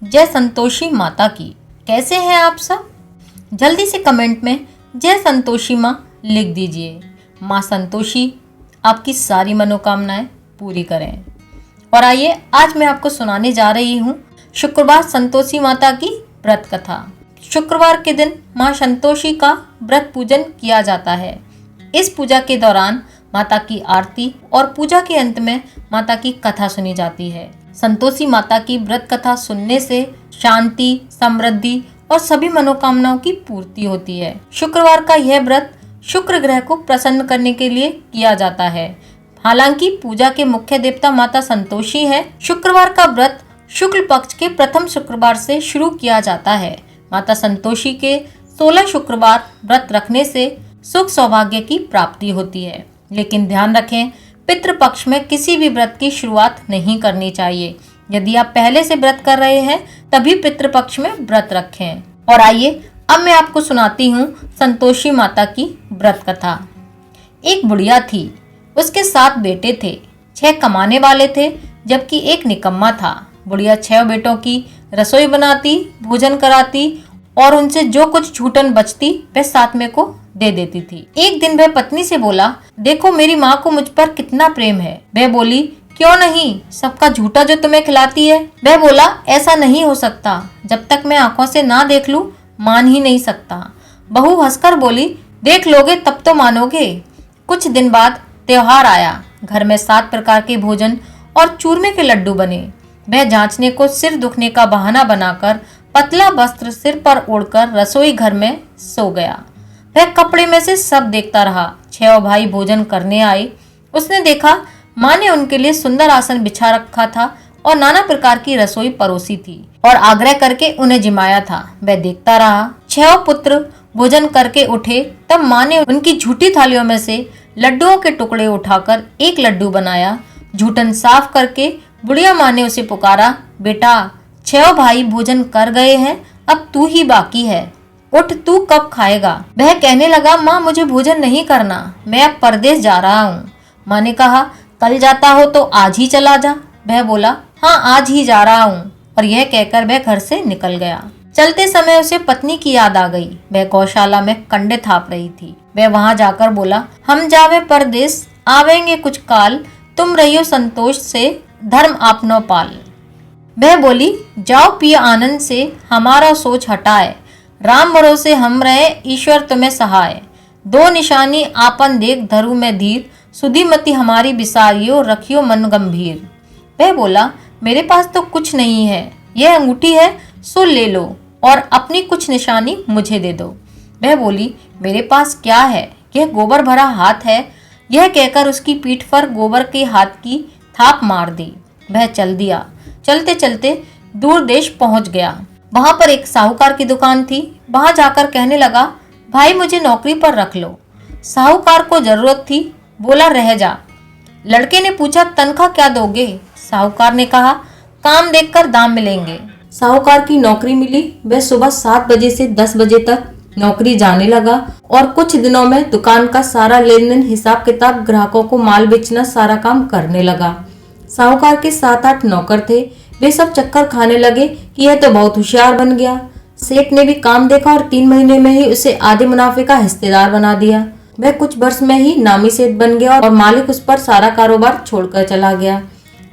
जय संतोषी माता की। कैसे हैं आप सब? जल्दी से कमेंट में जय संतोषी माँ लिख दीजिए। माँ संतोषी आपकी सारी मनोकामनाएं पूरी करें। और आइए आज मैं आपको सुनाने जा रही हूँ शुक्रवार संतोषी माता की व्रत कथा। शुक्रवार के दिन माँ संतोषी का व्रत पूजन किया जाता है। इस पूजा के दौरान माता की आरती और पूजा के अंत में माता की कथा सुनी जाती है। संतोषी माता की व्रत कथा सुनने से शांति, समृद्धि और सभी मनोकामनाओं की पूर्ति होती है। शुक्रवार का यह व्रत शुक्र ग्रह को प्रसन्न करने के लिए किया जाता है। हालांकि पूजा के मुख्य देवता माता संतोषी है। शुक्रवार का व्रत शुक्ल पक्ष के प्रथम शुक्रवार से शुरू किया जाता है। माता संतोषी के 16 शुक्रवार व्रत रखने से सुख सौभाग्य की प्राप्ति होती है। लेकिन ध्यान रखें, पितृपक्ष में किसी भी व्रत की शुरुआत नहीं करनी चाहिए। यदि आप पहले से व्रत कर रहे हैं तभी पितृपक्ष में व्रत रखें। और आइए अब मैं आपको सुनाती हूँ संतोषी माता की व्रत कथा। एक बुढ़िया थी, उसके 7 बेटे थे। 6 कमाने वाले थे जबकि एक निकम्मा था। बुढ़िया 6 बेटों की रसोई बनाती, भोजन कराती और उनसे जो कुछ छूटन बचती वह 7वें को दे देती थी। एक दिन वह पत्नी से बोला, देखो मेरी माँ को मुझ पर कितना प्रेम है। वह बोली, क्यों नहीं, सबका झूठा जो तुम्हें खिलाती है। वह बोला, ऐसा नहीं हो सकता, जब तक मैं आंखों से ना देख लूं मान ही नहीं सकता। बहू हंसकर बोली, देख लोगे तब तो मानोगे। कुछ दिन बाद त्योहार आया। घर में 7 प्रकार के भोजन और चूरमे के लड्डू बने। वह जांचने को सिर दुखने का बहाना बनाकर पतला वस्त्र सिर पर ओढ़कर रसोई घर में सो गया। वह कपड़े में से सब देखता रहा। 6 भाई भोजन करने आए। उसने देखा माँ ने उनके लिए सुंदर आसन बिछा रखा था और नाना प्रकार की रसोई परोसी थी और आग्रह करके उन्हें जिमाया था। वह देखता रहा। 6 पुत्र भोजन करके उठे तब माँ ने उनकी झूठी थालियों में से लड्डुओं के टुकड़े उठाकर एक लड्डू बनाया। झूठन साफ करके बुढ़िया माँ ने उसे पुकारा, बेटा 6 भाई भोजन कर गए हैं, अब तू ही बाकी है, उठ तू कब खाएगा। वह कहने लगा, माँ मुझे भोजन नहीं करना, मैं अब परदेश जा रहा हूँ। माँ ने कहा, कल जाता हो तो आज ही चला जा। वह बोला, हाँ आज ही जा रहा हूँ। और यह कहकर वह घर से निकल गया। चलते समय उसे पत्नी की याद आ गई। वह गौशाला में कंडे थाप रही थी। वह वहां जाकर बोला, हम जावे परदेश, आवेंगे कुछ काल, तुम रहियो संतोष से, धर्म आपनो पाल। वह बोली, जाओ पिए आनंद से, हमारा सोच हटाए, राम भरोसे हम रहे, ईश्वर तुम्हें सहाय। 2 निशानी आपन देख धरु में धीर, सुधीमती हमारी बिसारियो, रखियो मन गंभीर। वह बोला, मेरे पास तो कुछ नहीं है, यह अंगूठी है सो ले लो और अपनी कुछ निशानी मुझे दे दो। वह बोली, मेरे पास क्या है, यह गोबर भरा हाथ है। यह कहकर उसकी पीठ पर गोबर के हाथ की थाप मार दी। वह चल दिया। चलते चलते दूर देश पहुंच गया। वहां पर एक साहूकार की दुकान थी। वहां जाकर कहने लगा, भाई मुझे नौकरी पर रख लो। साहूकार को जरूरत थी, बोला रह जा। लड़के ने पूछा, तनख्वाह क्या दोगे? साहूकार ने कहा, काम देखकर दाम मिलेंगे। साहूकार की नौकरी मिली। वह सुबह 7 बजे से 10 बजे तक नौकरी जाने लगा और कुछ दिनों में दुकान का सारा लेन देन, हिसाब किताब, ग्राहकों को माल बेचना, सारा काम करने लगा। साहूकार के 7-8 नौकर थे। वे सब चक्कर खाने लगे कि यह तो बहुत होशियार बन गया। सेठ ने भी काम देखा और 3 महीने में ही उसे आधे मुनाफे का हिस्सेदार बना दिया। वह कुछ वर्ष में ही नामी सेठ बन गया और मालिक उस पर सारा कारोबार छोड़कर चला गया।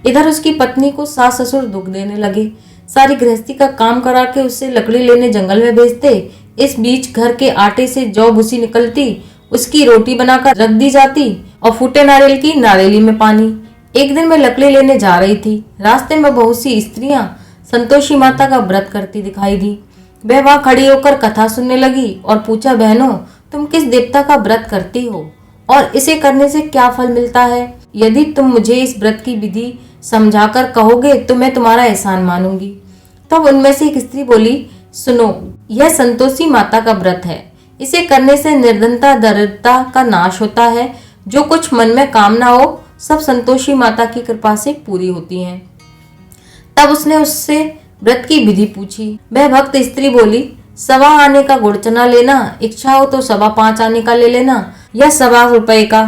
इधर उसकी पत्नी को सास ससुर दुख देने लगे। सारी गृहस्थी का काम करा के उससे लकड़ी लेने जंगल में भेजते। इस बीच घर के आटे से जौ भूसी निकलती, उसकी रोटी बनाकर रख दी जाती और फूटे नारियल की नारियली में पानी। एक दिन मैं लकड़ी लेने जा रही थी। रास्ते में बहुत सी स्त्रियां संतोषी माता का व्रत करती दिखाई दी। वह वहां खड़ी होकर कथा सुनने लगी और पूछा, बहनों तुम किस देवता का व्रत करती हो और इसे करने से क्या फल मिलता है? यदि तुम मुझे इस व्रत की विधि समझाकर कहोगे तो मैं तुम्हारा एहसान मानूंगी। तब उनमें से एक स्त्री बोली, सुनो, यह संतोषी माता का व्रत है। इसे करने से निर्धनता, दरिद्रता का नाश होता है। जो कुछ मन में कामना हो सब संतोषी माता की कृपा से पूरी होती हैं। तब उसने उससे व्रत की विधि पूछी। वह भक्त स्त्री बोली, 1.25 आने का गुड़ चना लेना, इच्छा हो तो 5.25 आने का ले लेना या 1.25 रुपए का,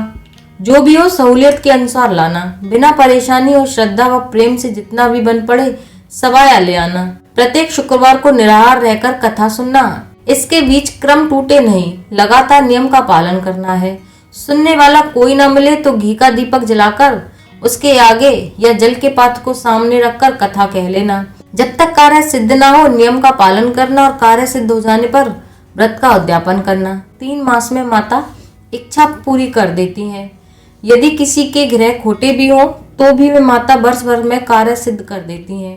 जो भी हो सहूलियत के अनुसार लाना। बिना परेशानी और श्रद्धा व प्रेम से जितना भी बन पड़े सवाया ले आना, प्रत्येक शुक्रवार को निराहार रहकर कथा सुनना, इसके बीच क्रम टूटे नहीं, लगातार नियम का पालन करना है। सुनने वाला कोई न मिले तो घी का दीपक जलाकर उसके आगे या जल के पात्र को सामने रखकर कथा कह लेना। जब तक कार्य सिद्ध न हो नियम का पालन करना और कार्य सिद्ध हो जाने पर व्रत का उद्यापन करना। 3 मास में माता इच्छा पूरी कर देती हैं। यदि किसी के ग्रह खोटे भी हो तो भी वे माता वर्ष भर में कार्य सिद्ध कर देती हैं।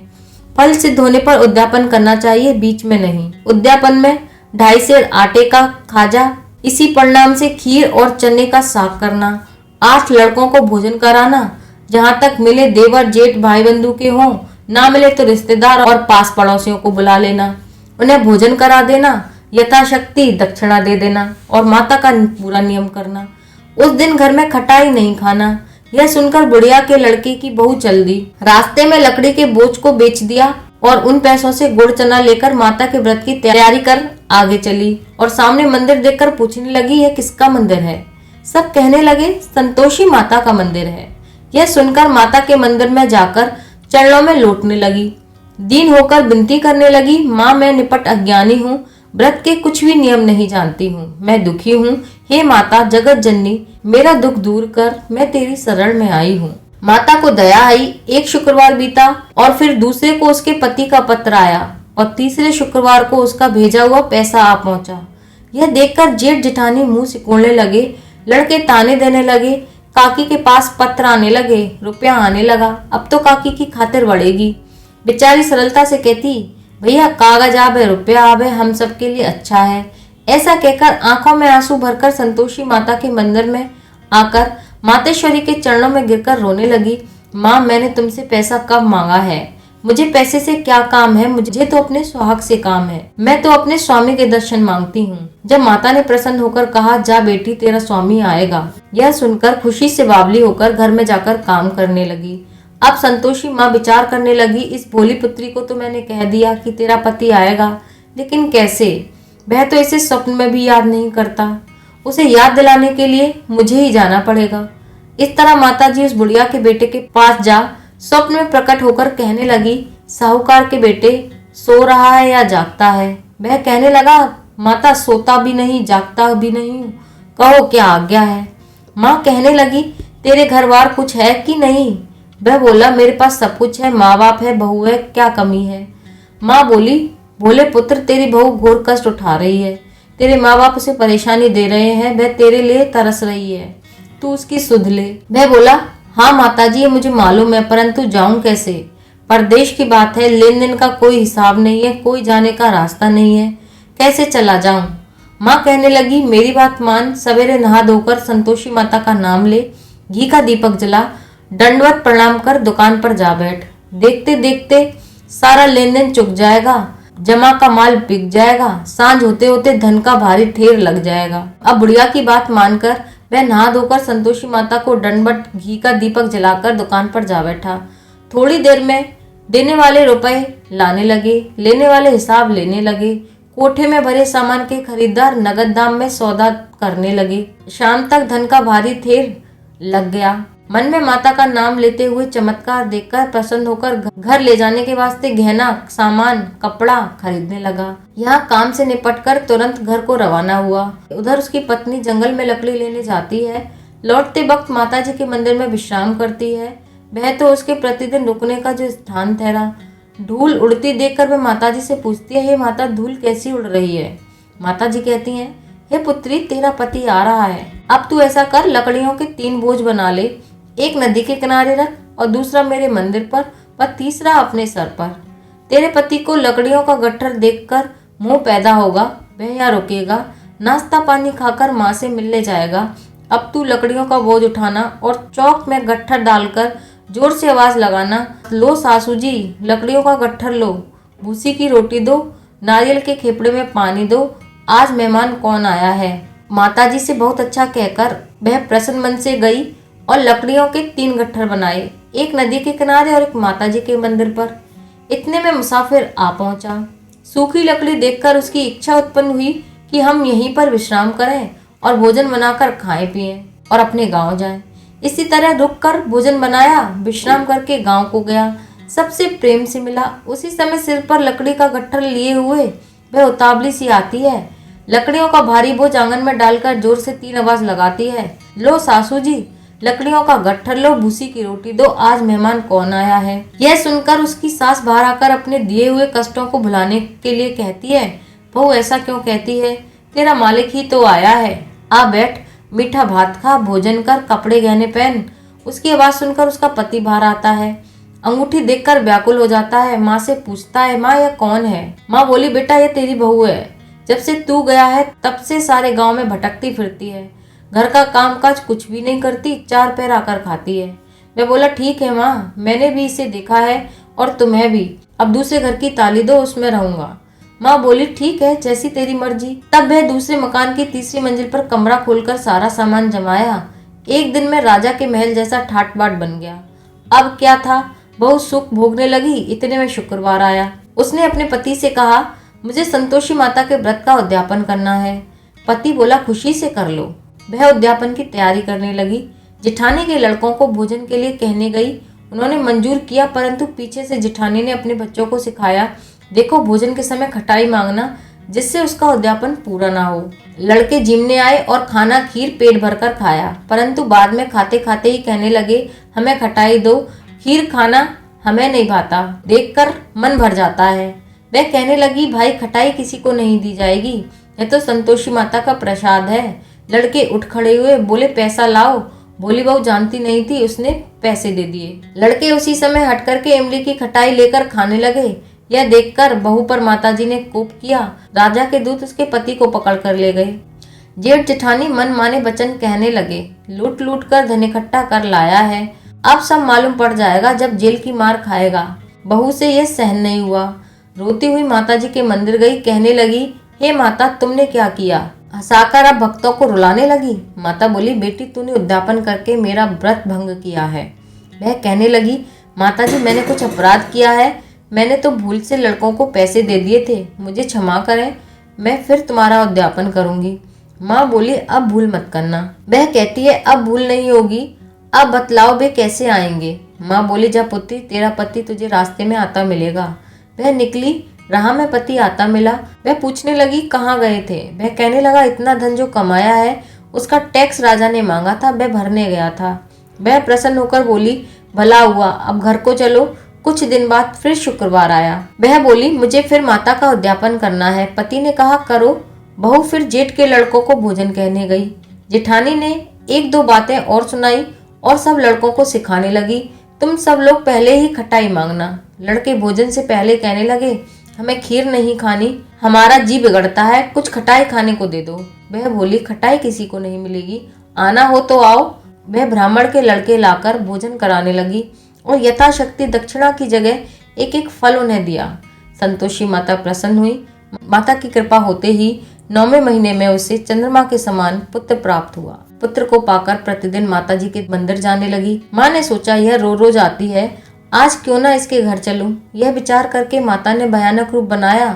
फल सिद्ध होने पर उद्यापन करना चाहिए, बीच में नहीं। उद्यापन में 2.5 सेर आटे का खाजा, इसी परिणाम से खीर और चने का साग करना, 8 लड़कों को भोजन कराना, जहाँ तक मिले देवर जेठ भाई बंधु के हों, ना मिले तो रिश्तेदार और पास पड़ोसियों को बुला लेना, उन्हें भोजन करा देना, यथाशक्ति दक्षिणा दे देना और माता का पूरा नियम करना। उस दिन घर में खटाई नहीं खाना। यह सुनकर बुढ़िया के लड़के की बहू चल दी। रास्ते में लकड़ी के बोझ को बेच दिया और उन पैसों से गुड़ चना लेकर माता के व्रत की तैयारी कर आगे चली और सामने मंदिर देखकर पूछने लगी, यह किसका मंदिर है? सब कहने लगे, संतोषी माता का मंदिर है। यह सुनकर माता के मंदिर में जाकर चरणों में लौटने लगी, दीन होकर विनती करने लगी, माँ मैं निपट अज्ञानी हूँ, व्रत के कुछ भी नियम नहीं जानती हूँ, मैं दुखी हूँ, हे माता जगत जननी मेरा दुख दूर कर, मैं तेरी शरण में आई हूँ। माता को दया आई। एक शुक्रवार बीता और फिर दूसरे को उसके पति का पत्र आया और तीसरे शुक्रवार को उसका भेजा हुआ पैसा आ पहुंचा। यह देखकर जेठ जेठानी मुंह सिकोड़ने लगे, लड़के ताने देने लगे, काकी के पास पत्र आने लगे, रुपया आने लगा, अब तो काकी की खातिर बढ़ेगी। बेचारी सरलता से कहती, भैया कागज आवे रुपया आवे, हम सबके लिए अच्छा है। ऐसा कहकर आंखों में आंसू भरकर संतोषी माता के मंदिर में आकर मातेश्वरी के चरणों में गिरकर रोने लगी, माँ मैंने तुमसे पैसा कब मांगा है? मुझे पैसे से क्या काम है? मुझे तो अपने सुहाग से काम है। मैं तो अपने स्वामी के दर्शन मांगती हूँ। जब माता ने प्रसन्न होकर कहा, जा बेटी तेरा स्वामी आएगा, यह सुनकर खुशी से बावली होकर घर में जाकर काम करने लगी। अब संतोषी माँ विचार करने लगी, इस भोली पुत्री को तो मैंने कह दिया कि तेरा पति आएगा, लेकिन कैसे? वह तो इसे स्वप्न में भी याद नहीं करता। उसे याद दिलाने के लिए मुझे ही जाना पड़ेगा। इस तरह माताजी उस बुढ़िया के बेटे के पास जा स्वप्न में प्रकट होकर कहने लगी, साहूकार के बेटे सो रहा है या जागता है? वह कहने लगा, माता सोता भी नहीं जागता भी नहीं हूँ, कहो क्या आज्ञा है? माँ कहने लगी, तेरे घर बार कुछ है कि नहीं? वह बोला, मेरे पास सब कुछ है, माँ बाप है, बहू है, क्या कमी है? माँ बोली, बोले पुत्र तेरी बहू घोर कष्ट उठा रही है, तेरे माँ बाप उसे परेशानी दे रहे हैं, वह तेरे लिए तरस रही है, तू उसकी सुध ले। वह बोला, हाँ माताजी ये मुझे मालूम है, परंतु जाऊं कैसे? परदेश की बात है, लेन देन का कोई हिसाब नहीं है, कोई जाने का रास्ता नहीं है, कैसे चला जाऊं? माँ कहने लगी, मेरी बात मान, सवेरे नहा धोकर संतोषी माता का नाम ले, घी का दीपक जला, दंडवत प्रणाम कर दुकान पर जा बैठ। देखते देखते सारा लेन देन चुक जाएगा, जमा का माल बिक जाएगा, सांझ होते होते धन का भारी ढेर लग जाएगा। अब बुढ़िया की बात मानकर वह नहा धोकर संतोषी माता को दंडवत घी का दीपक जलाकर दुकान पर जा बैठा। थोड़ी देर में देने वाले रुपए लाने लगे, लेने वाले हिसाब लेने लगे। कोठे में भरे सामान के खरीदार नगद दाम में सौदा करने लगे। शाम तक धन का भारी ढेर लग गया। मन में माता का नाम लेते हुए चमत्कार देखकर प्रसन्न होकर घर ले जाने के वास्ते गहना सामान कपड़ा खरीदने लगा। यहाँ काम से निपटकर तुरंत घर को रवाना हुआ। उधर उसकी पत्नी जंगल में लकड़ी लेने जाती है। लौटते वक्त माता जी के मंदिर में विश्राम करती है। वह तो उसके प्रतिदिन रुकने का जो स्थान ठहरा। धूल उड़ती देखकर वह माता जी से पूछती है, हे माता धूल कैसी उड़ रही है? माता जी कहती हैं, हे पुत्री तेरा पति आ रहा है, अब तू ऐसा कर लकड़ियों के 3 बोझ बना ले, एक नदी के किनारे रख और दूसरा मेरे मंदिर पर व तीसरा अपने सर पर। तेरे पति को लकड़ियों का गट्ठर देखकर मोह पैदा होगा, वह यहाँ रुकेगा, नाश्ता पानी खाकर माँ से मिलने जाएगा। अब तू लकड़ियों का बोझ उठाना और चौक में गट्ठर डालकर जोर से आवाज लगाना, लो सासू जी लकड़ियों का गट्ठर लो, भूसी की रोटी दो, नारियल के खेपड़े में पानी दो, आज मेहमान कौन आया है। माताजी से बहुत अच्छा कहकर वह प्रसन्न मन से गई और लकड़ियों के 3 गट्ठर बनाए, एक नदी के किनारे और एक माताजी के मंदिर पर। इतने में मुसाफिर आ पहुंचा। सूखी लकड़ी देखकर उसकी इच्छा उत्पन्न हुई कि हम यहीं पर विश्राम करें और भोजन बनाकर खाएं पिएं और अपने गांव जाएं। इसी तरह रुक कर भोजन बनाया, विश्राम करके गांव को गया। सबसे प्रेम से मिला। उसी समय सिर पर लकड़ी का गट्ठर लिए हुए वह उतावली सी आती है। लकड़ियों का भारी बोझ आंगन में डालकर जोर से 3 आवाज लगाती है। लो सासू जी, लकड़ियों का गट्ठर लो, भूसी की रोटी दो, आज मेहमान कौन आया है। यह सुनकर उसकी सास बाहर आकर अपने दिए हुए कष्टों को भुलाने के लिए कहती है, बहू ऐसा क्यों कहती है, तेरा मालिक ही तो आया है, आ बैठ, मीठा भात खा, भोजन कर, कपड़े गहने पहन। उसकी आवाज सुनकर उसका पति बाहर आता है। अंगूठी देखकर व्याकुल हो जाता है। माँ से पूछता है, माँ यह कौन है। माँ बोली, बेटा यह तेरी बहू है, जब से तू गया है तब से सारे गांव में भटकती फिरती है, घर का काम काज कुछ भी नहीं करती, 4 पैर आकर खाती है। मैं बोला, ठीक है माँ, मैंने भी इसे देखा है और तुम्हें भी, अब दूसरे घर की ताली दो, उसमें रहूंगा। माँ बोली, ठीक है, जैसी तेरी मर्जी। तब वह दूसरे मकान की 3री मंजिल पर कमरा खोलकर सारा सामान जमाया। एक दिन में राजा के महल जैसा ठाट बाट बन गया। अब क्या था, बहुत सुख भोगने लगी। इतने में शुक्रवार आया। उसने अपने पति से कहा, मुझे संतोषी माता के व्रत का उद्यापन करना है। पति बोला, खुशी से कर लो। वह उद्यापन की तैयारी करने लगी। जेठानी के लड़कों को भोजन के लिए कहने गई। उन्होंने मंजूर किया, परंतु पीछे से जेठानी ने अपने बच्चों को सिखाया, देखो भोजन के समय खटाई मांगना, जिससे उसका उद्यापन पूरा ना हो। लड़के जिमने आए और खाना खीर पेट भरकर खाया, परंतु बाद में खाते खाते ही कहने लगे, हमें खटाई दो, खीर खाना हमें नहीं भाता, देखकर मन भर जाता है। वह कहने लगी, भाई खटाई किसी को नहीं दी जाएगी, यह तो संतोषी माता का प्रसाद है। लड़के उठ खड़े हुए, बोले पैसा लाओ। भोली बहू जानती नहीं थी, उसने पैसे दे दिए। लड़के उसी समय हट करके इमली की खटाई लेकर खाने लगे। यह देखकर बहू पर माताजी ने कोप किया। राजा के दूत उसके पति को पकड़ कर ले गए। जेठ जेठानी मन माने वचन कहने लगे, लूट लूट कर धन इकट्ठा कर लाया है, अब सब मालूम पड़ जाएगा जब जेल की मार खाएगा। बहू से यह सहन नहीं हुआ। रोती हुई माताजी के मंदिर गई, कहने लगी, हे माता, तुमने क्या किया। हंसाकर अब भक्तों को रुलाने लगी। माता बोली, बेटी तूने उद्यापन करके मेरा व्रत भंग किया है। वह कहने लगी, माताजी मैंने कुछ अपराध किया है, मैंने तो भूल से लड़कों को पैसे दे दिए थे, मुझे क्षमा करें, मैं फिर तुम्हारा उद्यापन करूंगी। माँ बोली, अब भूल मत करना। वह कहती है, अब भूल नहीं होगी, अब बतलाओ वे कैसे आएंगे। माँ बोली, जा पुत्री, तेरा पति तुझे रास्ते में आता मिलेगा। वह निकली, राह में पति आता मिला। वह पूछने लगी, कहाँ गए थे। वह कहने लगा, इतना धन जो कमाया है उसका टैक्स राजा ने मांगा था, वह भरने गया था। वह प्रसन्न होकर बोली, भला हुआ, अब घर को चलो। कुछ दिन बाद फिर शुक्रवार आया। वह बोली, मुझे फिर माता का उद्यापन करना है। पति ने कहा, करो। बहू फिर जेठ के लड़कों को भोजन कहने गई। जेठानी ने 1-2 बातें और सुनाई और सब लड़कों को सिखाने लगी, तुम सब लोग पहले ही खटाई मांगना। लड़के भोजन से पहले कहने लगे, हमें खीर नहीं खानी, हमारा जी बिगड़ता है, कुछ खटाई खाने को दे दो। वह बोली, खटाई किसी को नहीं मिलेगी, आना हो तो आओ। वह ब्राह्मण के लड़के लाकर भोजन कराने लगी और यथाशक्ति दक्षिणा की जगह एक एक फल उन्हें दिया। संतोषी माता प्रसन्न हुई। माता की कृपा होते ही 9वें महीने में उसे चंद्रमा के समान पुत्र प्राप्त हुआ। पुत्र को पाकर प्रतिदिन माता जी के मंदिर जाने लगी। माँ ने सोचा, यह रोज आती है, आज क्यों ना इसके घर चलूं। यह विचार करके माता ने भयानक रूप बनाया।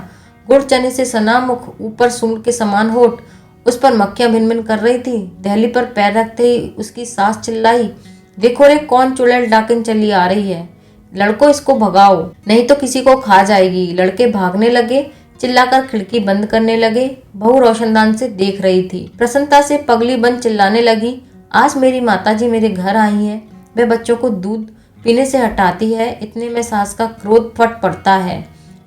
गुड़ चने से सना मुख, ऊपर सूंड के समान होठ, उस पर मक्खियां भिन भिन कर रही थी। दहली पर पैर रखते ही उसकी सास चिल्लाई, देखो रे, कौन चुड़ैल डाकिन चली आ रही है, लड़को इसको भगाओ, नहीं तो किसी को खा जाएगी। लड़के भागने लगे, चिल्लाकर खिड़की बंद करने लगे। बहू रोशनदान से देख रही थी। प्रसन्नता से पगली बंद चिल्लाने लगी, आज मेरी माताजी मेरे घर आई है। वह बच्चों को दूध पीने से हटाती है। इतने में सास का क्रोध फट पड़ता है।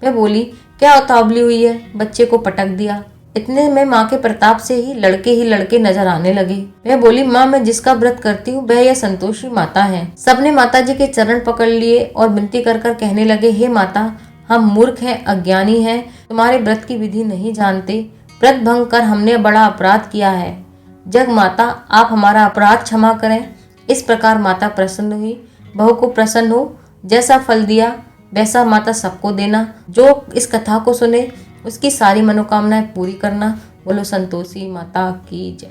वह बोली, क्या उतावली हुई है, बच्चे को पटक दिया। इतने में माँ के प्रताप से ही लड़के नजर आने लगे। वह बोली, माँ, मैं जिसका व्रत करती हूँ वह यह संतोषी माता है। सबने माता जी के चरण पकड़ लिए और विनती कर कर कहने लगे, हे माता, हम मूर्ख हैं, अज्ञानी हैं, तुम्हारे व्रत की विधि नहीं जानते, व्रत भंग कर हमने बड़ा अपराध किया है। जग माता, आप हमारा अपराध क्षमा करें। इस प्रकार माता प्रसन्न हुई। बहू को प्रसन्न हो, जैसा फल दिया वैसा माता सबको देना। जो इस कथा को सुने उसकी सारी मनोकामनाएं पूरी करना। बोलो संतोषी माता की जय।